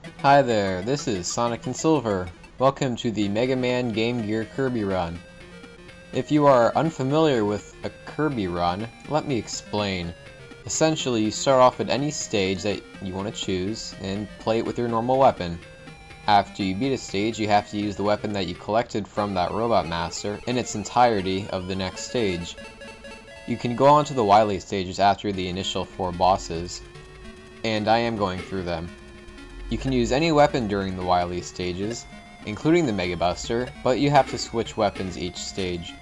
Hi there, this is Sonic and Silver. Welcome to the Mega Man Game Gear Kirby run. If you are unfamiliar with a Kirby run, let me explain. Essentially, you start off at any stage that you want to choose and play it with your normal weapon. After you beat a stage, you have to use the weapon that you collected from that Robot Master in its entirety of the next stage. You can go on to the Wily stages after the initial 4 bosses, and I am going through them. You can use any weapon during the Wily stages, including the Mega Buster, but you have to switch weapons each stage.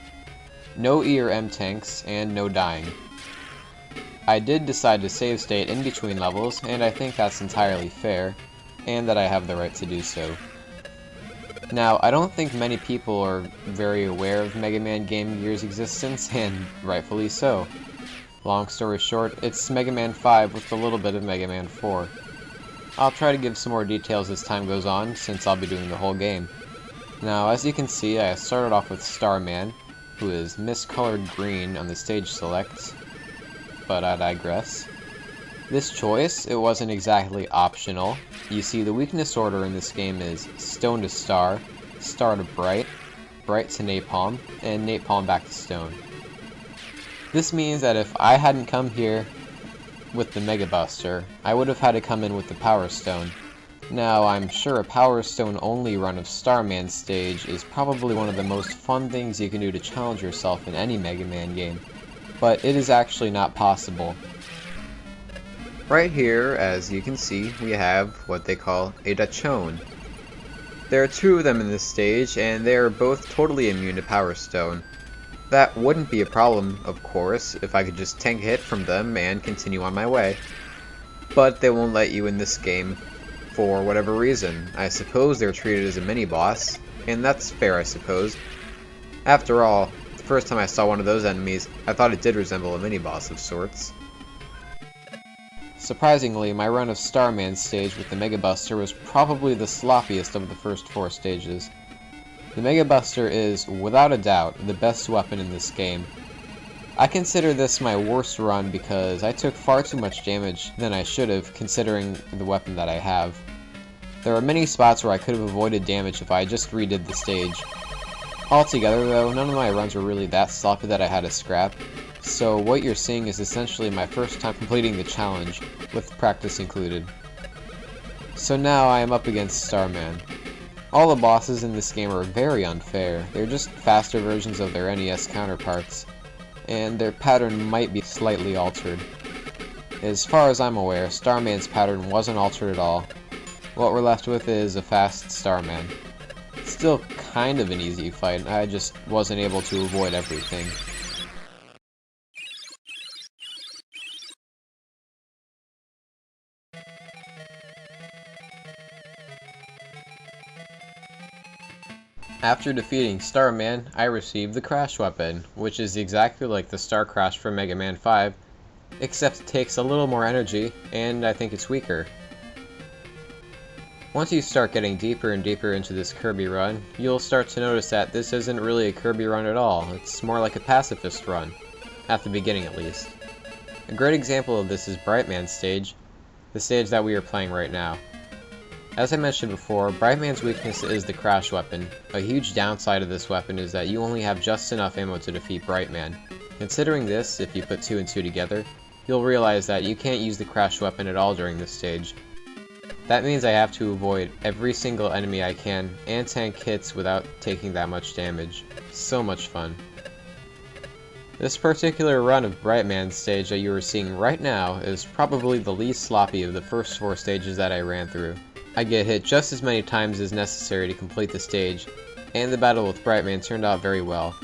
No E or M tanks, and no dying. I did decide to save state in between levels, and I think that's entirely fair, and that I have the right to do so. Now, I don't think many people are very aware of Mega Man Game Gear's existence, and rightfully so. Long story short, it's Mega Man 5 with a little bit of Mega Man 4. I'll try to give some more details as time goes on, since I'll be doing the whole game. Now, as you can see, I started off with Starman, who is miscolored green on the stage select, but I digress. This choice, it wasn't exactly optional. You see, the weakness order in this game is Stone to Star, Star to Bright, Bright to Napalm, and Napalm back to Stone. This means that if I hadn't come here with the Mega Buster, I would have had to come in with the Power Stone. Now, I'm sure a Power Stone only run of Starman stage is probably one of the most fun things you can do to challenge yourself in any Mega Man game, but it is actually not possible. Right here, as you can see, we have what they call a Dachone. There are 2 of them in this stage, and they are both totally immune to Power Stone. That wouldn't be a problem, of course, if I could just tank a hit from them and continue on my way. But they won't let you in this game for whatever reason. I suppose they're treated as a mini-boss, and that's fair, I suppose. After all, the first time I saw one of those enemies, I thought it did resemble a mini-boss of sorts. Surprisingly, my run of Starman stage with the Mega Buster was probably the sloppiest of the first 4 stages. The Mega Buster is, without a doubt, the best weapon in this game. I consider this my worst run because I took far too much damage than I should have, considering the weapon that I have. There are many spots where I could have avoided damage if I just redid the stage. Altogether though, none of my runs were really that sloppy that I had to scrap, so what you're seeing is essentially my first time completing the challenge, with practice included. So now I am up against Starman. All the bosses in this game are very unfair. They're just faster versions of their NES counterparts, and their pattern might be slightly altered. As far as I'm aware, Starman's pattern wasn't altered at all. What we're left with is a fast Starman. Still kind of an easy fight, I just wasn't able to avoid everything. After defeating Starman, I received the Crash weapon, which is exactly like the Star Crash from Mega Man 5, except it takes a little more energy, and I think it's weaker. Once you start getting deeper and deeper into this Kirby run, you'll start to notice that this isn't really a Kirby run at all, it's more like a pacifist run, at the beginning at least. A great example of this is Brightman stage, the stage that we are playing right now. As I mentioned before, Brightman's weakness is the Crash weapon. A huge downside of this weapon is that you only have just enough ammo to defeat Brightman. Considering this, if you put 2 and 2 together, you'll realize that you can't use the Crash weapon at all during this stage. That means I have to avoid every single enemy I can, and tank hits without taking that much damage. So much fun. This particular run of Brightman stage that you are seeing right now is probably the least sloppy of the first 4 stages that I ran through. I get hit just as many times as necessary to complete the stage, and the battle with Brightman turned out very well.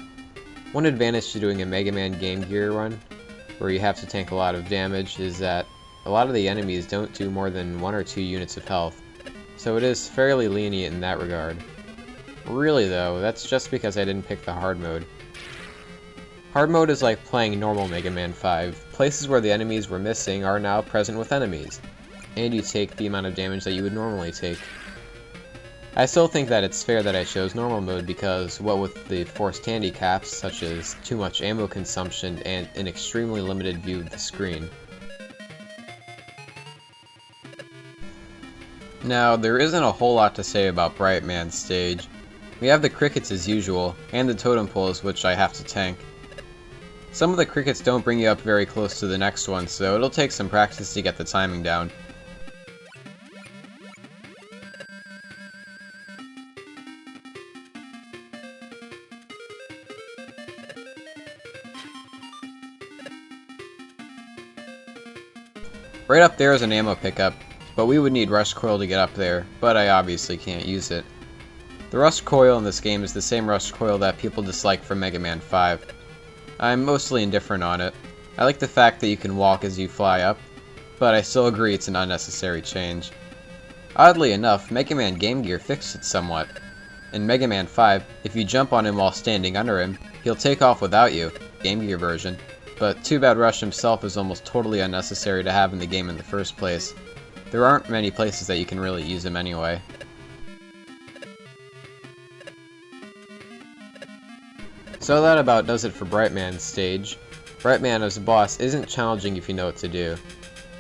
One advantage to doing a Mega Man Game Gear run, where you have to tank a lot of damage, is that a lot of the enemies don't do more than 1 or 2 units of health, so it is fairly lenient in that regard. Really though, that's just because I didn't pick the hard mode. Hard mode is like playing normal Mega Man 5. Places where the enemies were missing are now present with enemies, and you take the amount of damage that you would normally take. I still think that it's fair that I chose normal mode because, what with the forced handicaps such as too much ammo consumption and an extremely limited view of the screen. Now, there isn't a whole lot to say about Brightman's stage. We have the crickets as usual, and the totem poles which I have to tank. Some of the crickets don't bring you up very close to the next one, so it'll take some practice to get the timing down. Right up there is an ammo pickup, but we would need rust coil to get up there, but I obviously can't use it. The rust coil in this game is the same rust coil that people dislike from Mega Man 5. I'm mostly indifferent on it. I like the fact that you can walk as you fly up, but I still agree it's an unnecessary change. Oddly enough, Mega Man Game Gear fixed it somewhat. In Mega Man 5, if you jump on him while standing under him, he'll take off without you, Game Gear version. But Too Bad Rush himself is almost totally unnecessary to have in the game in the first place. There aren't many places that you can really use him anyway. So that about does it for Brightman's stage. Brightman as a boss isn't challenging if you know what to do.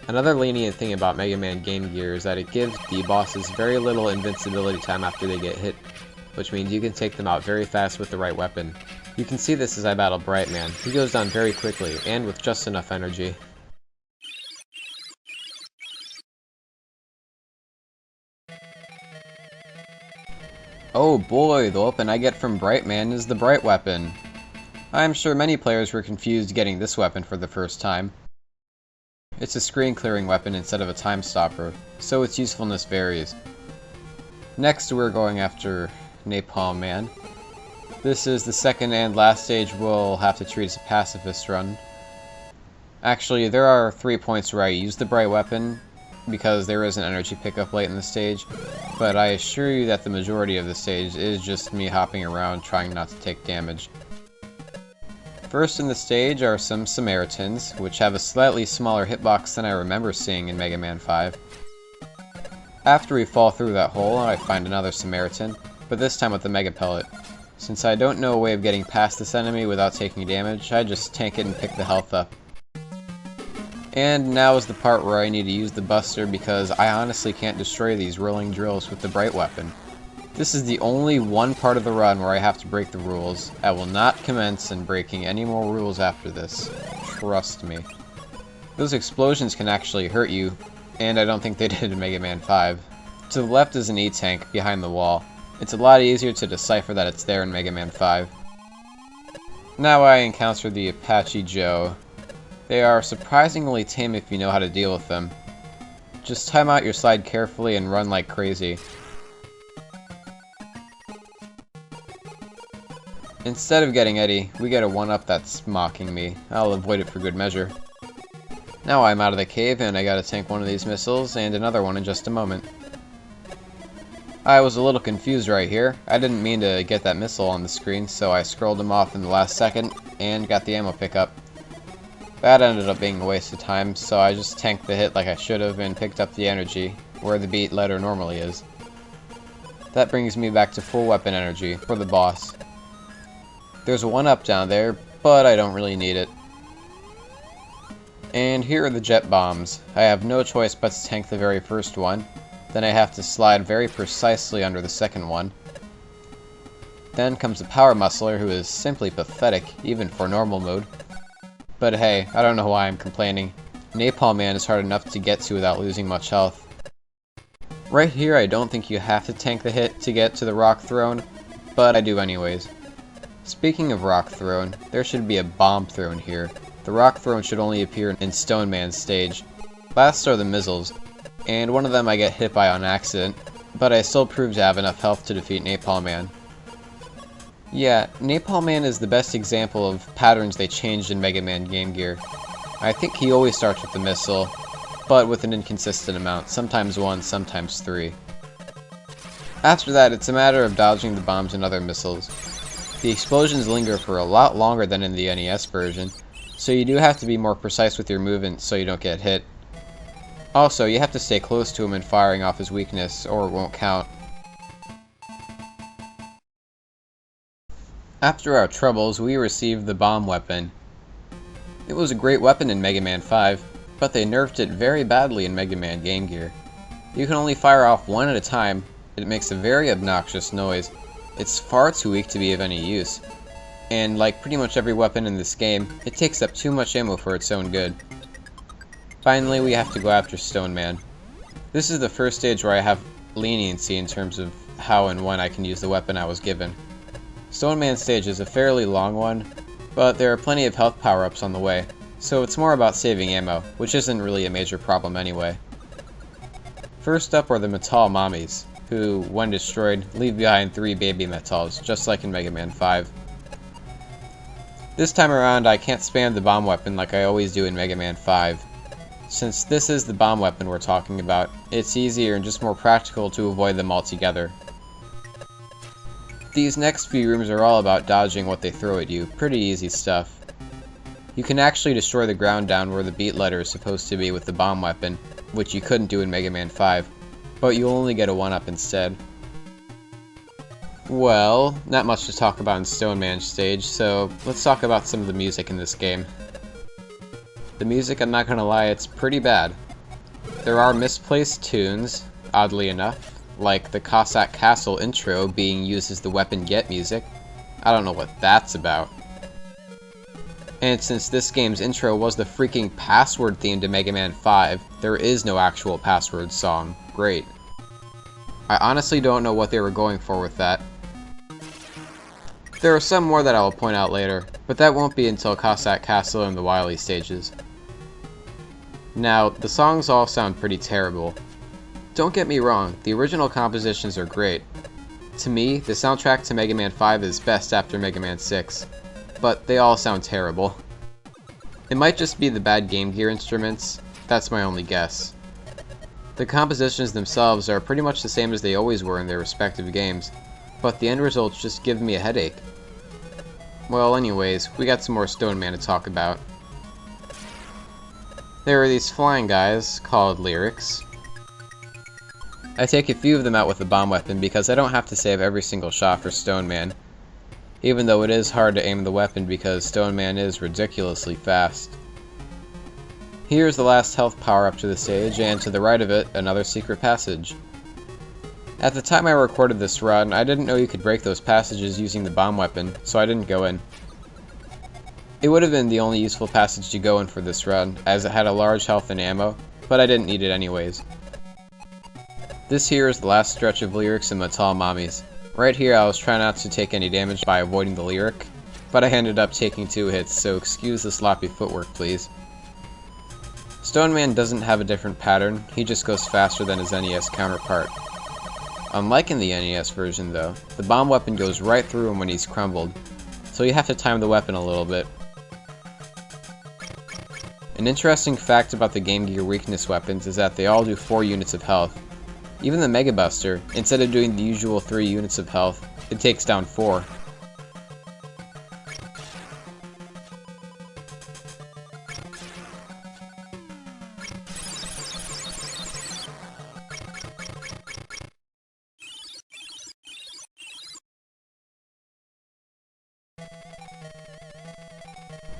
Another lenient thing about Mega Man Game Gear is that it gives the bosses very little invincibility time after they get hit, which means you can take them out very fast with the right weapon. You can see this as I battle Brightman. He goes down very quickly, and with just enough energy. Oh boy, the weapon I get from Brightman is the Bright Weapon. I'm sure many players were confused getting this weapon for the first time. It's a screen clearing weapon instead of a time stopper, so its usefulness varies. Next we're going after Napalman. This is the second and last stage we'll have to treat as a pacifist run. Actually, there are 3 points where I use the Bright Weapon, because there is an energy pickup late in the stage, but I assure you that the majority of the stage is just me hopping around trying not to take damage. First in the stage are some Samaritans, which have a slightly smaller hitbox than I remember seeing in Mega Man 5. After we fall through that hole, I find another Samaritan, but this time with the Mega Pellet. Since I don't know a way of getting past this enemy without taking damage, I just tank it and pick the health up. And now is the part where I need to use the Buster because I honestly can't destroy these rolling drills with the Bright Weapon. This is the only one part of the run where I have to break the rules. I will not commence in breaking any more rules after this. Trust me. Those explosions can actually hurt you, and I don't think they did in Mega Man 5. To the left is an E-tank behind the wall. It's a lot easier to decipher that it's there in Mega Man 5. Now I encounter the Apache Joe. They are surprisingly tame if you know how to deal with them. Just time out your slide carefully and run like crazy. Instead of getting Eddie, we get a 1-up that's mocking me. I'll avoid it for good measure. Now I'm out of the cave and I gotta tank one of these missiles and another one in just a moment. I was a little confused right here. I didn't mean to get that missile on the screen, so I scrolled him off in the last second and got the ammo pickup. That ended up being a waste of time, so I just tanked the hit like I should have and picked up the energy, where the beat letter normally is. That brings me back to full weapon energy for the boss. There's a 1-up down there, but I don't really need it. And here are the jet bombs. I have no choice but to tank the very first one. Then I have to slide very precisely under the second one. Then comes the Power Muscler, who is simply pathetic, even for normal mode. But hey, I don't know why I'm complaining. Napalman is hard enough to get to without losing much health. Right here I don't think you have to tank the hit to get to the Rock Throne, but I do anyways. Speaking of Rock Throne, there should be a Bomb Throne here. The Rock Throne should only appear in Stoneman's stage. Last are the missiles, and one of them I get hit by on accident, but I still prove to have enough health to defeat Napalman. Yeah, Napalman is the best example of patterns they changed in Mega Man Game Gear. I think he always starts with the missile, but with an inconsistent amount, sometimes 1, sometimes 3. After that, it's a matter of dodging the bombs and other missiles. The explosions linger for a lot longer than in the NES version, so you do have to be more precise with your movement so you don't get hit. Also, you have to stay close to him and firing off his weakness, or it won't count. After our troubles, we received the bomb weapon. It was a great weapon in Mega Man 5, but they nerfed it very badly in Mega Man Game Gear. You can only fire off one at a time. It makes a very obnoxious noise. It's far too weak to be of any use. And like pretty much every weapon in this game, it takes up too much ammo for its own good. Finally, we have to go after Stoneman. This is the first stage where I have leniency in terms of how and when I can use the weapon I was given. Stoneman stage is a fairly long one, but there are plenty of health power-ups on the way, so it's more about saving ammo, which isn't really a major problem anyway. First up are the Metal Mommies, who, when destroyed, leave behind 3 baby Metals, just like in Mega Man 5. This time around, I can't spam the bomb weapon like I always do in Mega Man 5. Since this is the bomb weapon we're talking about, it's easier and just more practical to avoid them altogether. These next few rooms are all about dodging what they throw at you, pretty easy stuff. You can actually destroy the ground down where the beat letter is supposed to be with the bomb weapon, which you couldn't do in Mega Man 5, but you'll only get a 1-up instead. Well, not much to talk about in Stoneman stage, so let's talk about some of the music in this game. The music, I'm not gonna lie, it's pretty bad. There are misplaced tunes, oddly enough, like the Cossack Castle intro being used as the weapon get music. I don't know what that's about. And since this game's intro was the freaking password theme to Mega Man 5, there is no actual password song. Great. I honestly don't know what they were going for with that. There are some more that I will point out later, but that won't be until Cossack Castle and the Wily stages. Now, the songs all sound pretty terrible. Don't get me wrong, the original compositions are great. To me, the soundtrack to Mega Man 5 is best after Mega Man 6, but they all sound terrible. It might just be the bad Game Gear instruments, that's my only guess. The compositions themselves are pretty much the same as they always were in their respective games, but the end results just give me a headache. Well, anyways, we got some more Stoneman to talk about. There are these flying guys, called lyrics. I take a few of them out with the bomb weapon because I don't have to save every single shot for Stoneman, even though it is hard to aim the weapon because Stoneman is ridiculously fast. Here's the last health power-up to the stage, and to the right of it, another secret passage. At the time I recorded this run, I didn't know you could break those passages using the bomb weapon, so I didn't go in. It would have been the only useful passage to go in for this run, as it had a large health and ammo, but I didn't need it anyways. This here is the last stretch of lyrics and Metal Mommies. Right here I was trying not to take any damage by avoiding the lyric, but I ended up taking 2 hits, so excuse the sloppy footwork please. Stoneman doesn't have a different pattern, he just goes faster than his NES counterpart. Unlike in the NES version though, the bomb weapon goes right through him when he's crumbled, so you have to time the weapon a little bit. An interesting fact about the Game Gear weakness weapons is that they all do 4 units of health. Even the Mega Buster, instead of doing the usual 3 units of health, it takes down 4.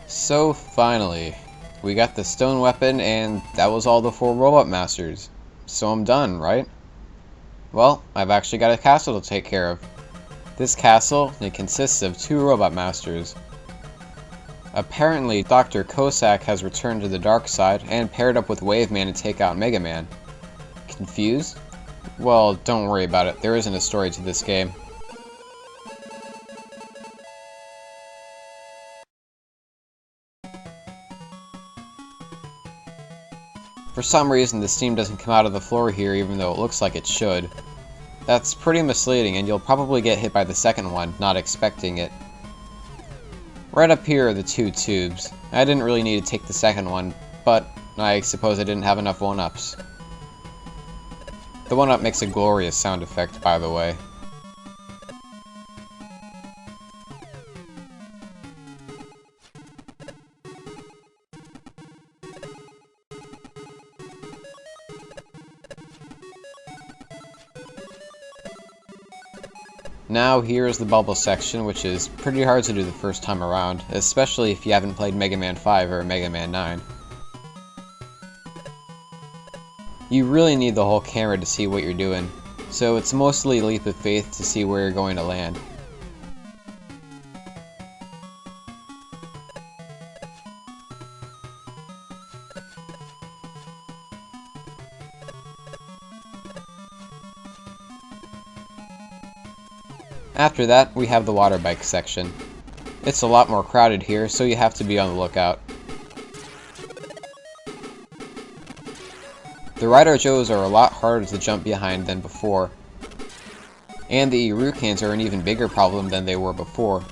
So finally, we got the stone weapon and that was all the 4 Robot Masters. So I'm done, right? Well, I've actually got a castle to take care of. This castle, it consists of 2 Robot Masters. Apparently, Dr. Cossack has returned to the dark side and paired up with Waveman to take out Mega Man. Confused? Well, don't worry about it, there isn't a story to this game. For some reason, the steam doesn't come out of the floor here even though it looks like it should. That's pretty misleading and you'll probably get hit by the second one, not expecting it. Right up here are the 2 tubes. I didn't really need to take the second one, but I suppose I didn't have enough 1-ups. The 1-up makes a glorious sound effect, by the way. Now here is the bubble section, which is pretty hard to do the first time around, especially if you haven't played Mega Man 5 or Mega Man 9. You really need the whole camera to see what you're doing, so it's mostly a leap of faith to see where you're going to land. After that, we have the water bike section. It's a lot more crowded here, so you have to be on the lookout. The Rider Joes are a lot harder to jump behind than before, and the Urukans are an even bigger problem than they were before.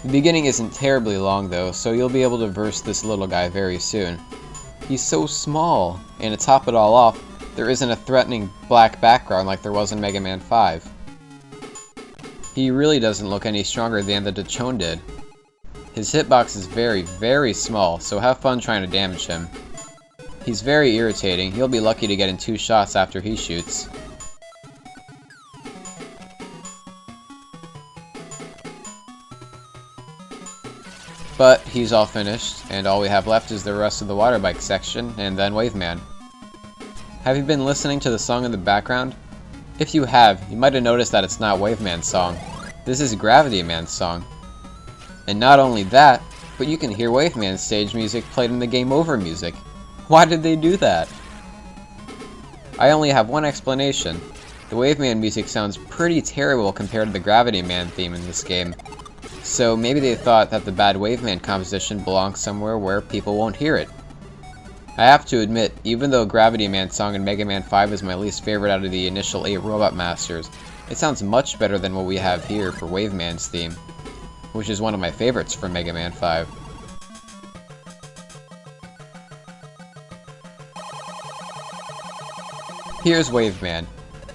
The beginning isn't terribly long though, so you'll be able to verse this little guy very soon. He's so small, and to top it all off, there isn't a threatening black background like there was in Mega Man 5. He really doesn't look any stronger than the Toadman did. His hitbox is very, very small, so have fun trying to damage him. He's very irritating. You'll be lucky to get in 2 shots after he shoots. But he's all finished, and all we have left is the rest of the water bike section, and then Waveman. Have you been listening to the song in the background? If you have, you might have noticed that it's not Waveman's song. This is Gravity Man's song. And not only that, but you can hear Waveman's stage music played in the Game Over music. Why did they do that? I only have one explanation. The Waveman music sounds pretty terrible compared to the Gravity Man theme in this game. So maybe they thought that the bad Waveman composition belongs somewhere where people won't hear it. I have to admit, even though Gravity Man's song in Mega Man 5 is my least favorite out of the initial 8 Robot Masters, it sounds much better than what we have here for Waveman's theme, which is one of my favorites from Mega Man 5. Here's Waveman.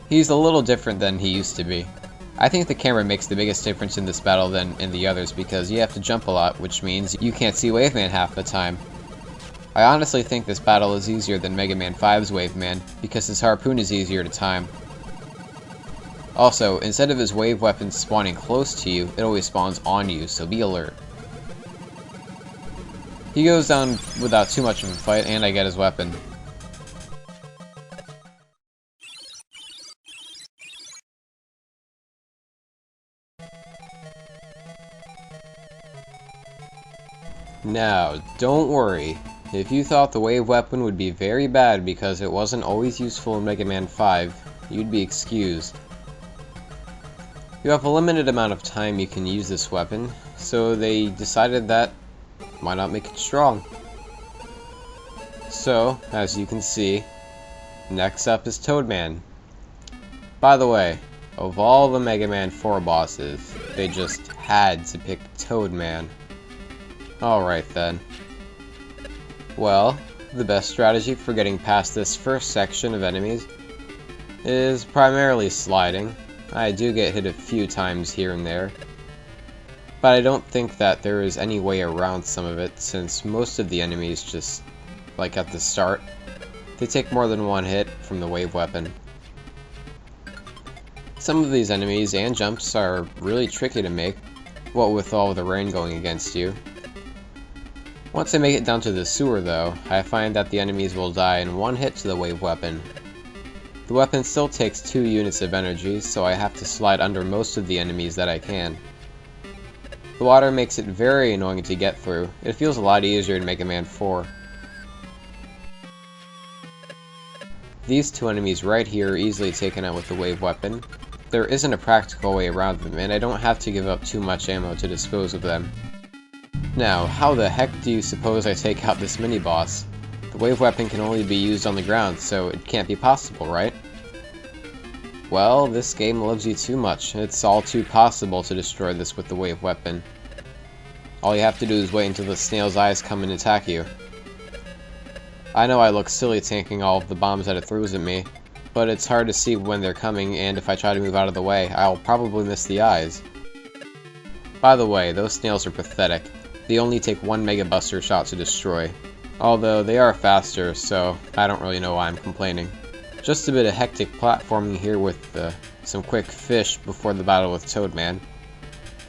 He's a little different than he used to be. I think the camera makes the biggest difference in this battle than in the others because you have to jump a lot, which means you can't see Waveman half the time. I honestly think this battle is easier than Mega Man 5's Waveman because his harpoon is easier to time. Also, instead of his wave weapon spawning close to you, it always spawns on you, so be alert. He goes down without too much of a fight, and I get his weapon. Now, don't worry. If you thought the wave weapon would be very bad because it wasn't always useful in Mega Man 5, you'd be excused. You have a limited amount of time you can use this weapon, so they decided that why not make it strong? So, as you can see, next up is Toadman. By the way, of all the Mega Man 4 bosses, they just had to pick Toadman. Alright then. Well, the best strategy for getting past this first section of enemies is primarily sliding. I do get hit a few times here and there, but I don't think that there is any way around some of it since most of the enemies just, like at the start, they take more than one hit from the wave weapon. Some of these enemies and jumps are really tricky to make, what with all the rain going against you. Once I make it down to the sewer though, I find that the enemies will die in one hit to the wave weapon. The weapon still takes 2 units of energy, so I have to slide under most of the enemies that I can. The water makes it very annoying to get through. It feels a lot easier in Mega Man 4. These 2 enemies right here are easily taken out with the wave weapon. There isn't a practical way around them, and I don't have to give up too much ammo to dispose of them. Now, how the heck do you suppose I take out this mini-boss? The wave weapon can only be used on the ground, so it can't be possible, right? Well, this game loves you too much. It's all too possible to destroy this with the wave weapon. All you have to do is wait until the snail's eyes come and attack you. I know I look silly tanking all of the bombs that it throws at me, but it's hard to see when they're coming, and if I try to move out of the way, I'll probably miss the eyes. By the way, those snails are pathetic. They only take 1 Mega Buster shot to destroy. Although they are faster, so I don't really know why I'm complaining. Just a bit of hectic platforming here with some quick fish before the battle with Toadman.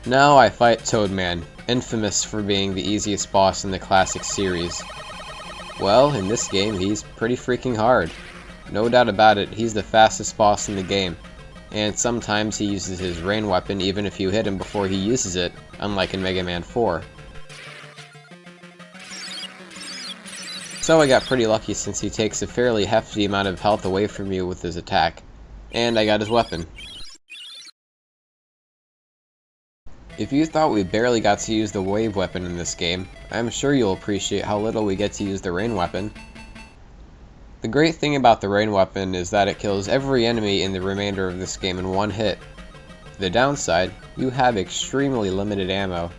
Now I fight Toadman, infamous for being the easiest boss in the classic series. Well, in this game he's pretty freaking hard. No doubt about it, he's the fastest boss in the game. And sometimes he uses his rain weapon even if you hit him before he uses it, unlike in Mega Man 4. So I got pretty lucky since he takes a fairly hefty amount of health away from you with his attack. And I got his weapon. If you thought we barely got to use the wave weapon in this game, I'm sure you'll appreciate how little we get to use the rain weapon. The great thing about the rain weapon is that it kills every enemy in the remainder of this game in one hit. The downside, you have extremely limited ammo.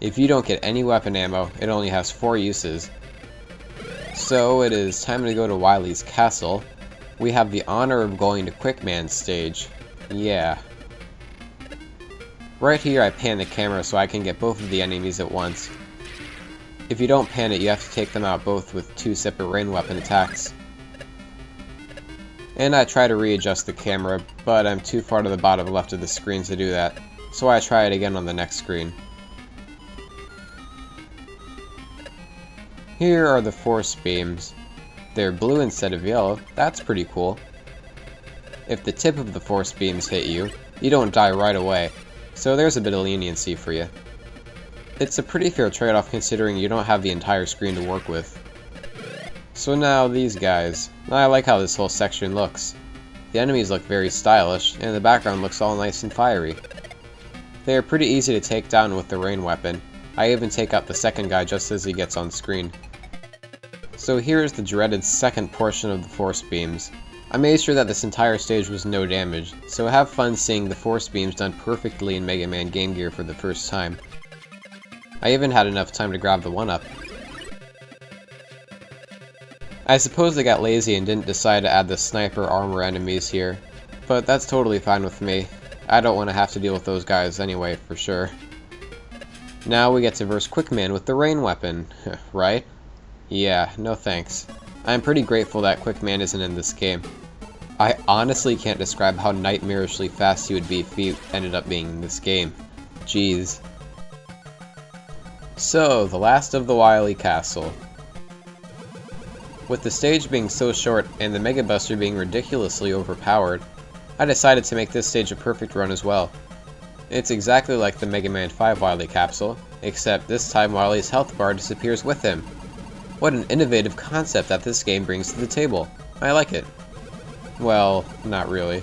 If you don't get any weapon ammo, it only has 4 uses. So it is time to go to Wily's castle. We have the honor of going to Quickman's stage. Yeah. Right here I pan the camera so I can get both of the enemies at once. If you don't pan it, you have to take them out both with 2 separate rain weapon attacks. And I try to readjust the camera, but I'm too far to the bottom left of the screen to do that, so I try it again on the next screen. Here are the force beams. They're blue instead of yellow. That's pretty cool. If the tip of the force beams hit you, you don't die right away, so there's a bit of leniency for you. It's a pretty fair trade-off considering you don't have the entire screen to work with. So now these guys. I like how this whole section looks. The enemies look very stylish, and the background looks all nice and fiery. They are pretty easy to take down with the rain weapon. I even take out the second guy just as he gets on screen. So here is the dreaded second portion of the force beams. I made sure that this entire stage was no damage, so have fun seeing the force beams done perfectly in Mega Man Game Gear for the first time. I even had enough time to grab the 1-up. I suppose they got lazy and didn't decide to add the sniper armor enemies here, but that's totally fine with me. I don't want to have to deal with those guys anyway, for sure. Now we get to verse Quickman with the rain weapon, right? Yeah, no thanks. I'm pretty grateful that Quickman isn't in this game. I honestly can't describe how nightmarishly fast he would be if he ended up being in this game. Jeez. So, the last of the Wily Castle. With the stage being so short and the Mega Buster being ridiculously overpowered, I decided to make this stage a perfect run as well. It's exactly like the Mega Man 5 Wily capsule, except this time Wily's health bar disappears with him. What an innovative concept that this game brings to the table. I like it. Well, not really.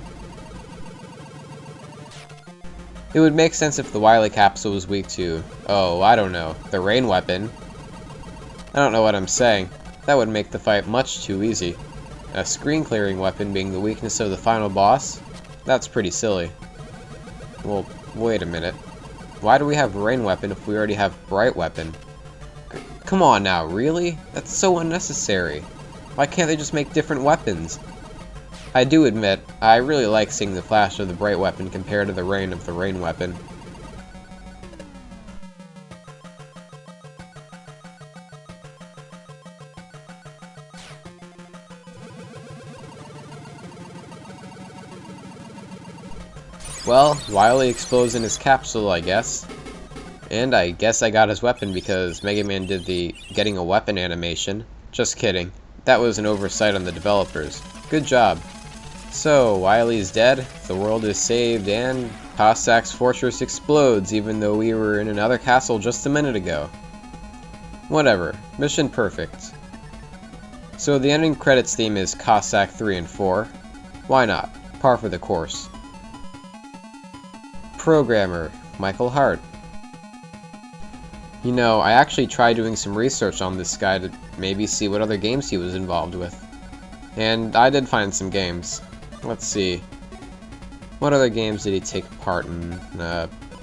It would make sense if the Wily capsule was weak to, oh, I don't know, the rain weapon. I don't know what I'm saying. That would make the fight much too easy. A screen clearing weapon being the weakness of the final boss? That's pretty silly. Well, wait a minute. Why do we have rain weapon if we already have bright weapon? Come on now, really? That's so unnecessary. Why can't they just make different weapons? I do admit, I really like seeing the flash of the bright weapon compared to the rain of the rain weapon. Well, Wily explodes in his capsule, I guess. And I guess I got his weapon because Mega Man did the getting a weapon animation. Just kidding. That was an oversight on the developers. Good job. So, Wily's dead, the world is saved, and Cossack's fortress explodes even though we were in another castle just a minute ago. Whatever. Mission perfect. So the ending credits theme is Cossack 3 and 4. Why not? Par for the course. Programmer, Michael Hart. You know, I actually tried doing some research on this guy to maybe see what other games he was involved with. And I did find some games. Let's see. What other games did he take part in?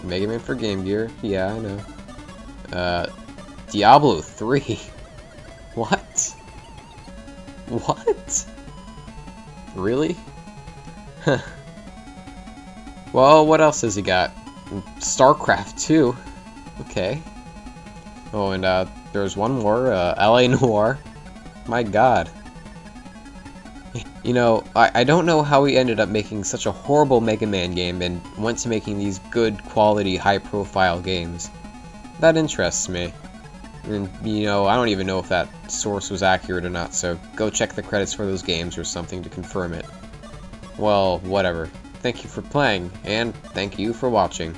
Mega Man for Game Gear. Yeah, I know. Diablo 3. What? What? Really? Well, what else has he got? StarCraft 2. Okay. Oh, and there's one more, LA Noire. My god. You You know, I don't know how he ended up making such a horrible Mega Man game and went to making these good quality, high-profile games. That interests me. And, you know, I don't even know if that source was accurate or not, so go check the credits for those games or something to confirm it. Well, whatever. Thank you for playing, and thank you for watching.